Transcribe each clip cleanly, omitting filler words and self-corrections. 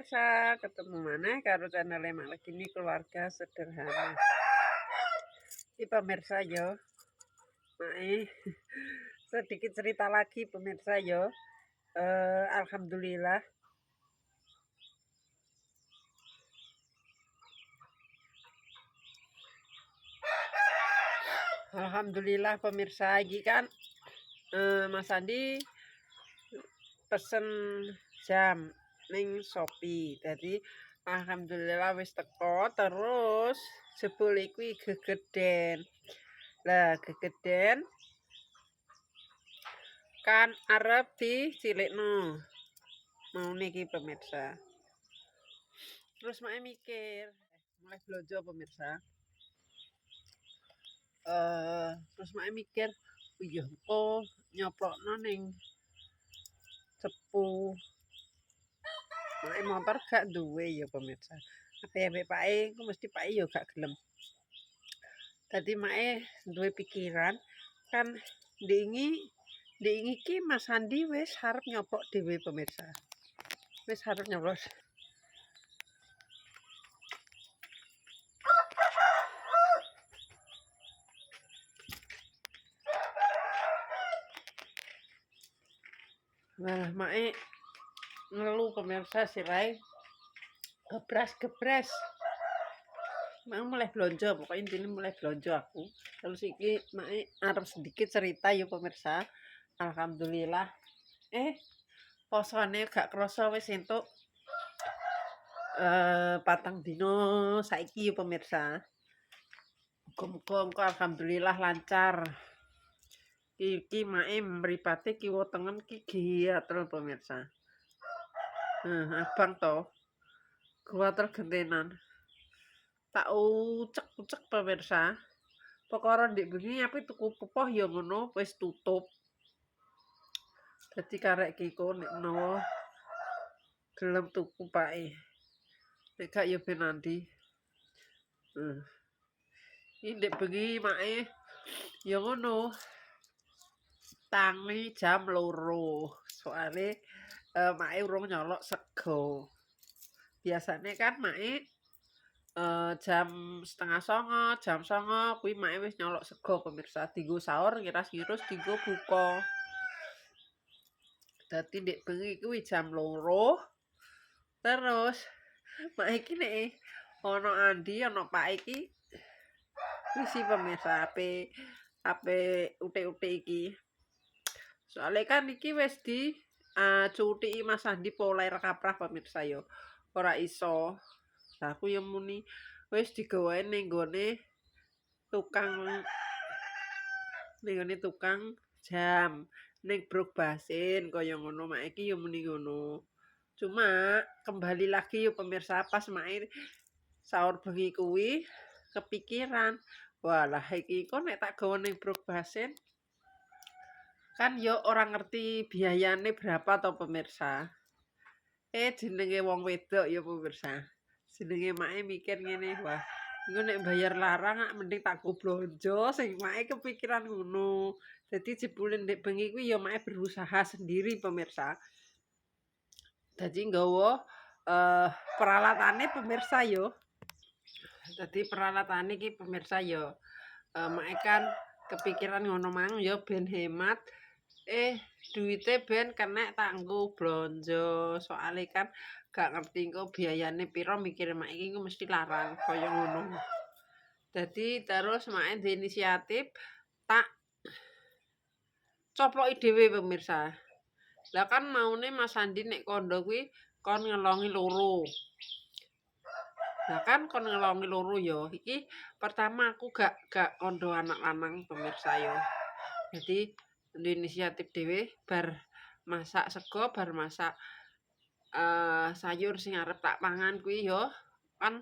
pemirsa, ketemu mana karo channel Mak Gini Keluarga Sederhana. Ini pemirsa yo, sedikit cerita lagi pemirsa yo. Alhamdulillah pemirsa iki kan Mas Andi pesen jam ning Shopee. Jadi alhamdulillah wis teko, terus jebul kuwi gegeden. Lah gegeden kan arep dicilikno. Mau niki pemirsa. Terus mak mikir, mulai belanja pemirsa. Terus mak mikir, iya kok nyoplokno ning cepu. Mak motor gak duwe ya pemirsa. Ape pake ku mesti pake ya gak gelem. Dadi mak duwe pikiran kan ndingi ki Mas Andi wis arep nyoplok dhewe pemirsa. Wis arep nyoblos. Nah, mae ngeluh pemirsa sirai gebras. Mau mulai belanja, pokoknya intinya mulai belanja aku. Terus iki mae arep sedikit cerita ya pemirsa. Alhamdulillah. Posone gak krasa wis entuk patang dino saiki ya pemirsa. Muga-muga alhamdulillah lancar. Iki mae mripate kiwa tengen ki giatel pemirsa. Abang to. Kuatel gentenan. Tak ucek pemirsa. Perkara ndek bengi ape tuku pepoh ya ngono wis tutup. Dadi karek kiko nek menawa gelem tuku pake. Nek gak ya ben nanti. Ini ndek bengi mae ya ngono. Tangi jam 2. Soale mae urung nyolok sego. Biasanya kan mae jam 8:30, jam 9 kuwi mae wis nyolok sego pemirsa. Dienggo sahur ngiras-ngiris dienggo buka. Dadi ndek bengi kuwi jam 2. Terus mak iki nek ana Andi ana Pak iki isi pemirsa ape utik-utik iki. Soale kan iki wis di cuthiki Mas Andi poler kaprah pemirsa yo. Ora iso. Lah aku yo muni wis digawe ning gone tukang jam ning Bruk Basin kaya ngono mak iki yo muni ngono. Cuma kembali lagi yo pemirsa pas mak sahur bengi kuwi kepikiran, walah iki kok nek tak gawa ning Bruk Basin kan yo orang ngerti biayane berapa to pemirsa. Jenenge wong wedok ya pemirsa. Jenenge make mikir ngene, wah, iku nek bayar larang mending tak go blonjo sing make kepikiran ngono. Dadi jebule ndek bengi kuwi ya make berusaha sendiri pemirsa. Dadi nggawa peralatane pemirsa yo. Dadi peralatane iki pemirsa yo make kan kepikiran ngono mang ya ben hemat. Duite ben kena tak nggo blonjo. Soale kan gak ngerti engko biayane piro mikir mak iki mesti larang kaya ngono. Dadi terus mak duwe inisiatif tak coploki dhewe pemirsa. Lah kan maune Mas Andi nek kondo kuwi kon ngelongi loro. Nah kan kon ngelongi loro yo. Iki pertama aku gak kondo anak lanang pemirsa yo. Jadi di inisiatif dhewe bar masak sego, bar masak sayur sing arep tak pangan kuwi yo kan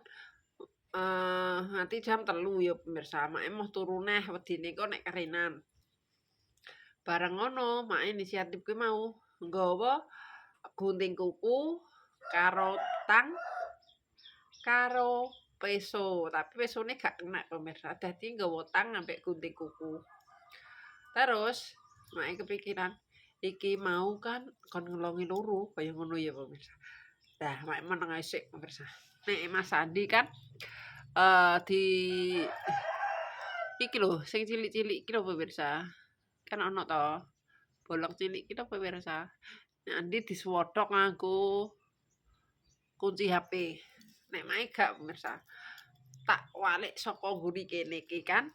nganti jam 3 ya pemirsa. Mak mau turu neh wedine kok nek kerenan. Bareng ngono, mak inisiatif kuwi mau nggawa gunting kuku karo tang karo peso, tapi pesone gak kena pemirsa. Dadi nggawa tang ambek gunting kuku. Terus mak kepikiran iki mau kan kon ngelongi loro kaya ngono ya pemirsa. Nah, mak meneng sik pemirsa. Nek Mas Andi kan di iki lho sing cilik-cilik iki lho pemirsa. Kan ono to bolong cilik iki lho pemirsa. Nek Andi diswodhok nganggo kunci HP. Nek mae gak pemirsa. Tak walik saka ngguri kene iki kan.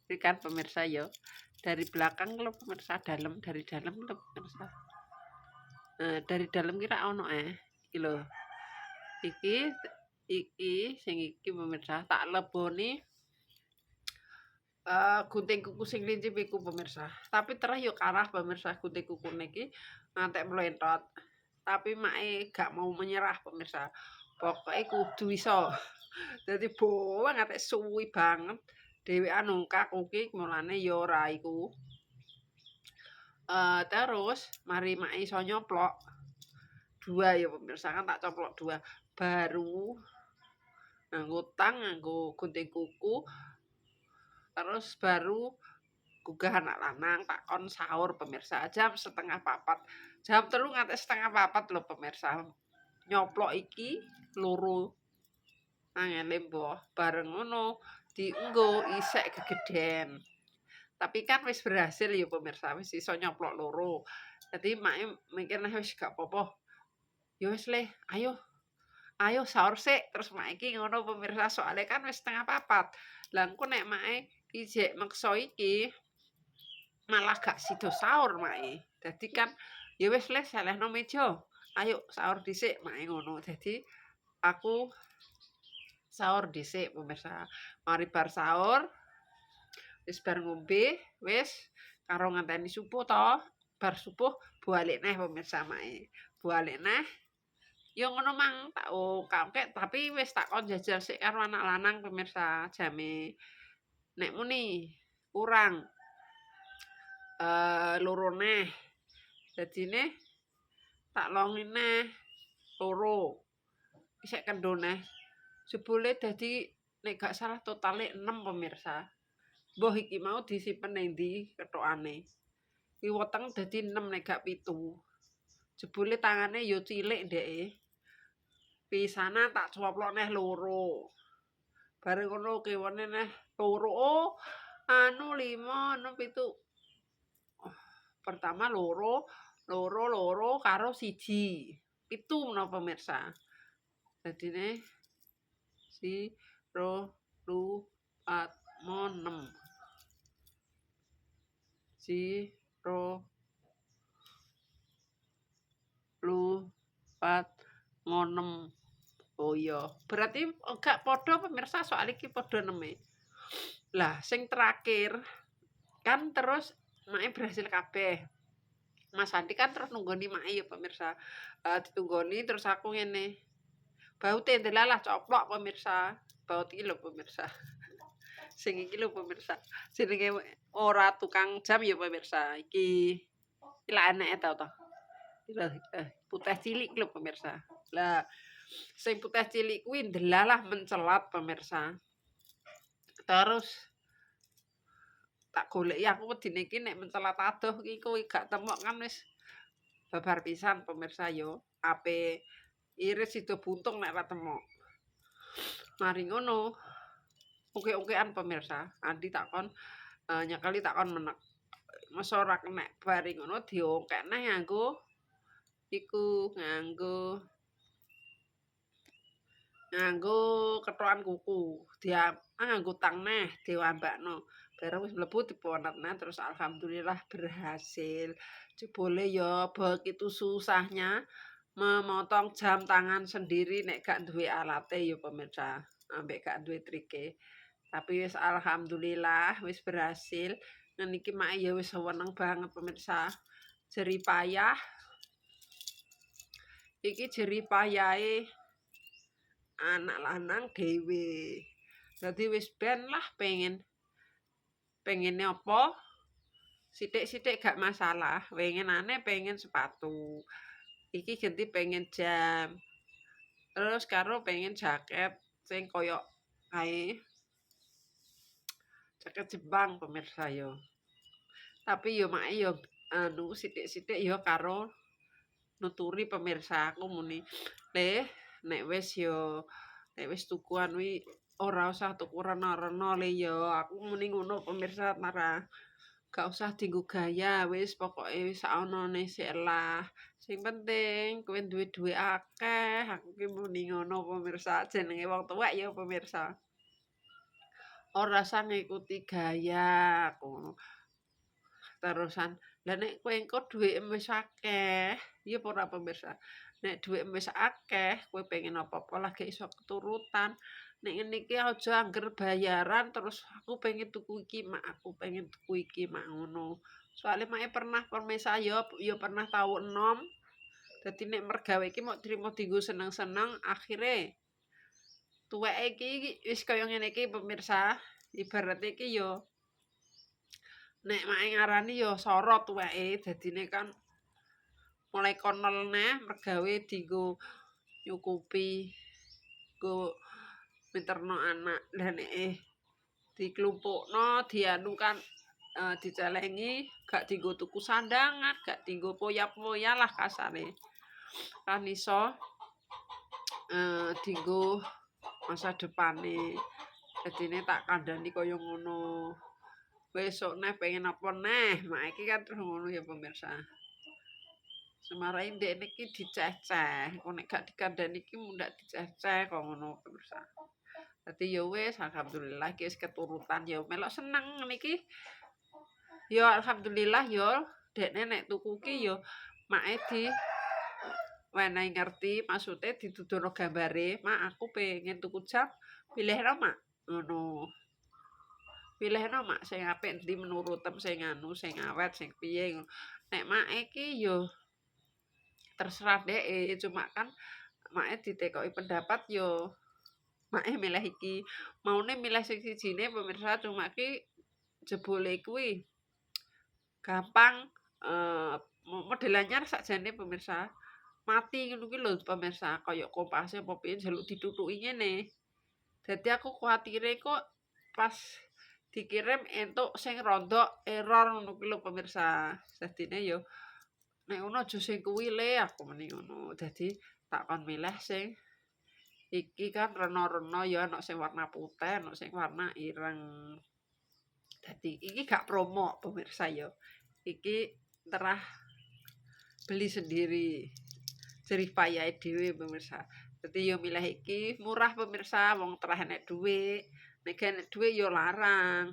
Iki kan pemirsa ya. Dari belakang lho pemirsa dalam dari dalam lho pemirsa. Dari dalam kira ono iki lho. Iki sing iki pemirsa tak leboni gunting kuku sing lincip iku pemirsa. Tapi terus yo karah pemirsa gunting kuku niki ngantek mlentot. Tapi mae gak mau menyerah pemirsa. Pokoknya kudu iso. Dadi bawa ngantek suwi banget. Dhewean nungkak kuki mulane yo ora iku. Terus mari mae iso nyoplok. 2 ya pemirsa kan tak coplok 2. Baru nganggo tang, nganggo gunting kuku. Terus baru gugah anak lanang takon sahur pemirsa jam 3:30. Jam 3 nganti 3:30 lho pemirsa. Nyoplok iki loro. Angele mbah bareng ngono dienggo isek gegeden. Tapi kan wis berhasil ya pemirsa, wis iso nyoplok loro. Jadi mak mikir wis gak apa-apa. Ya wis le, ayo sahur sik. Terus mak iki ngono pemirsa soalnya kan wis 3:30. Lah engko nek mak ijek meksa iki malah gak sida sahur mae. Dadi kan ya wis le selehno meja. Ayo sahur dhisik mae ngono. Dadi aku sahur dhisik pemirsa. Mari bar sahur wis bar ngombe wis karo ngenteni subuh to. Bar subuh balik neh pemirsa mae. Balik neh ya ngono mang tak kangkek tapi wis tak kon jajal sik karo anak lanang pemirsa jame nek muni kurang loro neh. Dadine tak longi neh loro. Isek kendho neh. Jebule dadi nek gak salah totale 6 pemirsa. Mbah iki mau disimpen ning ndi kethokane. Ki weteng dadi 6 nek gak 7. Jebule tangane yo cilik ndeke. Pisanan tak coplok neh loro. Bareng ngono kiwane neh loro. Oh, 5, 7. Pertama loro karo 1. 7 no pemirsa. Dadine 0, 2, 4, 6. 0, 4, 6. Oh iya, berarti enggak podo pemirsa soal iki podo 6. Lah, sing terakhir kan terus mae berhasil kabeh. Mas Andi kan terus nunggoni mae ya pemirsa. Ditunggoni terus aku ngene. Baute ndelalah coplok pemirsa. Baut iki lho pemirsa. Sing iki lho pemirsa. Jenenge ora tukang jam ya pemirsa. Iki lak enek to. Putih cilik lho pemirsa. Lah sing putih cilik kuwi ndelalah mencelat pemirsa. Terus tak goleki aku wedine iki nek mencelat adoh iki kuwi gak temok kan wis babar pisan pemirsa yo. Ape iris sida buntung nek ora temok. Mari ngono. Oke-okean pemirsa. Andi takon nyekeli takon menek. Masa ora kenek bari ngono diongkek neh nganggo iku nganggo kethokan kuku. Nganggo tang neh diwambakno. Bareng wis mlebu diponetna terus alhamdulillah berhasil. Jebule ya begitu susahnya memotong jam tangan sendiri nek gak duwe alate ya pemirsa. Ambek gak duwe trike. Tapi wis alhamdulillah wis berhasil. Niki mak ya wis seneng banget pemirsa. Jerih payah. Iki jerih payahe anak lanang dhewe. Dadi wis ben lah pengen apa? Sithik-sithik gak masalah. Pengenane pengen sepatu. Iki ganti pengen jam. Terus karo pengen jaket sing koyo kae jaket Jepang pemirsa yo. Tapi yo mak yo sithik-sithik yo karo nuturi pemirsa aku muni le nek wis tukuan wi ora usah tuku rena-rena le ya aku muni ngono pemirsa marah gak usah dienggo gaya wis pokoke wis saonone sik lah sing penting kowe duwe duit akeh aku ki muni ngono pemirsa jenenge wong tuwek ya pemirsa ora usah ngikuti gaya aku terusan lah nek kowe engko duit wis akeh ya ora pemirsa nek duit wis akeh kowe pengen apa-apa lagi iso keturutan nek ngene iki aja angger bayaran terus aku pengen tuku iki mak aku pengen tuku iki mak ngono soalnya mak pernah permisa ya pernah tau enom dadi nek mergawe iki mau trimo dienggo seneng-seneng akhire tuweke iki wis kaya ngene iki pemirsa ibarat iki ya nek mak ngarani ya sorot tuweke dadine kan mulai konol neh mergawe dienggo nyukupi go minterno anak dan diklumpukno dianu kan dicelengi gak dienggo tuku sandangan gak dienggo poya-poya lah kasane kan iso dienggo masa depane dadine tak kandhani kaya ngono besok neh pengen apa neh mak iki kan terus ngono ya pemirsa semarahin dek niki diceceh kok nek gak dikandani iki mundak diceceh kok ngono pemirsa dadi ya wis alhamdulillah iki wis keturutan ya melok seneng niki ya alhamdulillah ya dekne nek tuku ki ya make di wenehi ngerti maksude dituduhno gambare mak aku pengen tuku jam pilihno mak ngono pilihno mak sing apik ndi menurutem sing anu sing awet sing piye nek mak iki yo terserah dhek cuma kan mak ditekoki pendapat yo mak milih iki maune milih sing sijine pemirsa cuma ki jebule kuwi gampang model anyar sakjane pemirsa mati ngono ki lho pemirsa kaya kompase apa piye njaluk ditutuki ngene dadi aku kuwatire kok pas dikirim entuk sing rada error ngono ki lho pemirsa. Dadine yo nek ngono aja sing kuwi le aku meni ngono. Dadi tak kon milih sing iki kan rena-rena ya ana sing warna putih, ana sing warna ireng. Dadi iki gak promo pemirsa yo. Iki terah beli sendiri. Jerih payahe dhewe pemirsa. Dadi yo milih iki murah pemirsa wong terah enek dhuwit. Nek enek dhuwit ya larang.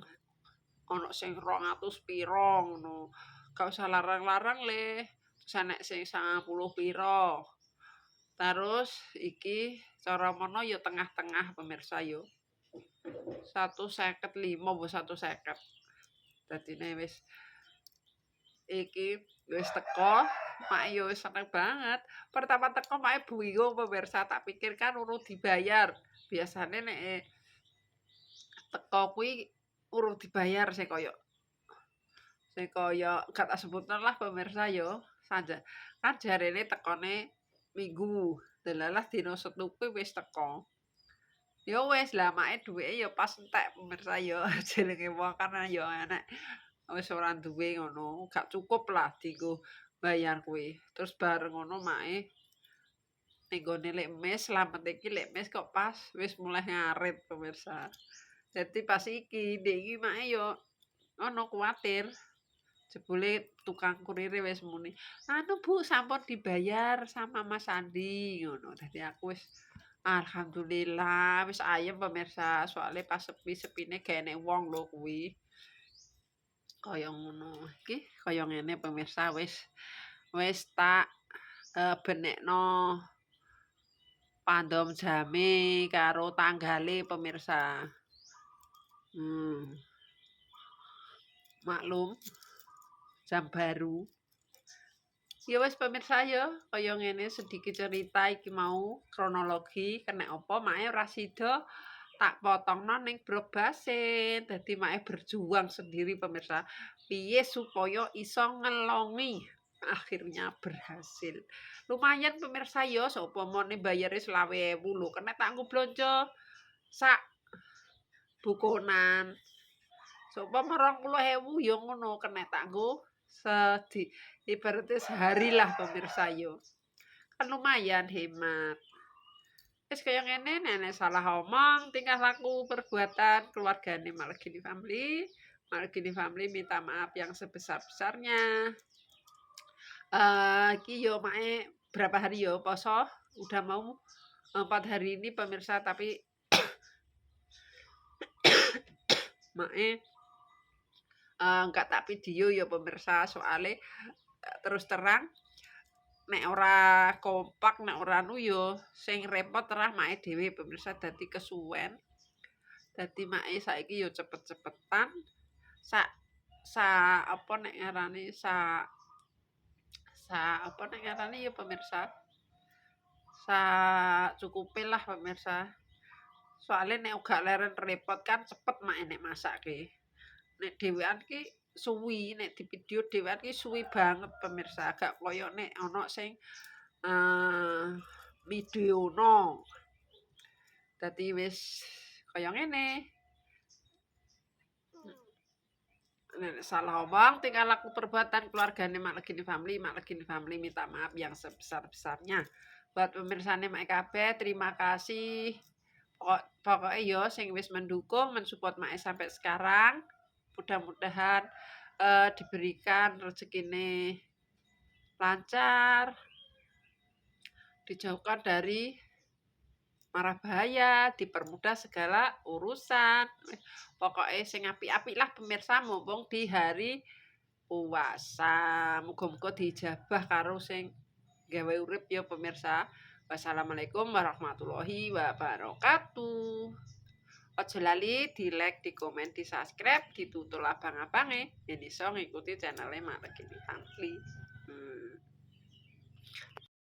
Ana sing 200 pira ngono. Gak usah larang-larang le. Terus enek sing 90 pira. Terus iki cara mono ya tengah-tengah pemirsa yo. 155 apa 150. Dadine wis iki wis teko, mak yo wis seneng banget. Pertama teko mak bingung pemirsa tak pikir kan urung dibayar. Biasane nek teko kuwi urung dibayar sing kaya gak tak sebutno lah pemirsa yo saja kan jarene tekone minggu delalah dina Setu kuwi wis teko yo wis lah make duwike yo pas entek pemirsa yo jenenge wong kan yo enek wis ora duwe ngono gak cukup lah dienggo bayar kuwi terus bareng ngono make ning gone lek mes slamet iki lek mes kok pas wis mulai ngarit pemirsa dadi pas iki ndek iki make yo ono kuwatir jebule tukang kurire wis muni anu Bu sampun dibayar sama Mas Andi ngono dadi aku wis alhamdulillah wis ayem pemirsa soalnya pas sepi-sepine gak enek wong lho kuwi kaya ngono iki kaya ngene pemirsa wis tak benekno pandom jame karo tanggale pemirsa maklum jam baru ya wis pemirsa ya kaya ngene sedikit cerita iki mau kronologi kena apa mae ora sida tak potongno ning brok basin dadi mae berjuang sendiri pemirsa piye supaya iso ngelongi akhirnya berhasil lumayan pemirsa ya sopomone bayare 20.000 lho kena tak nggo blonjo sak bukonan sopom 20.000 ya ngono kena tak nggo ibaratnya sehari lah pemirsa yo kan lumayan hemat. Wis kaya ngene, nenek salah omong, tingkah laku, perbuatan keluargane Malegini Family. Malegini Family minta maaf yang sebesar-besarnya. Iki yo mae berapa hari yo poso? Udah mau 4 hari ini pemirsa, tapi mae enggak tak video ya pemirsa, soalnya terus terang nek ora kompak, nek ora anu yo sing repot terah mae dhewe pemirsa, dadi kesuwen. Dadi mae saiki yo cepet-cepetan apa nek ngarani apa nek ngarani ya pemirsa, cukupe lah pemirsa. Soalnya nek gak leren repot kan cepet mae nek masake. Nek dhewean ki suwi, nek di video dhewean ki suwi banget pemirsa, gak koyo nek ana sing videono. Dadi wis kaya ngene. Nek salah omong, tingkah laku, perbuatan keluargane Malegini Family minta maaf yang sebesar-besarnya. Buat pemirsane Mak kabeh, terima kasih. Pokoknya yo sing wis mendukung, mensupport Mak sampai sekarang. Mudah-mudahan diberikan rezekine lancar, dijauhkan dari mara bahaya, dipermudah segala urusan. Pokoknya sing apik-apik lah pemirsa, mumpung di hari puasa. Muga-muga dijabah karo sing gawe urip ya pemirsa. Wassalamualaikum warahmatullahi wabarakatuh. Ojo lali di like, di komen, di subscribe, ditutul abang-abange. Yen iso ngikuti channelnya Malegini Family.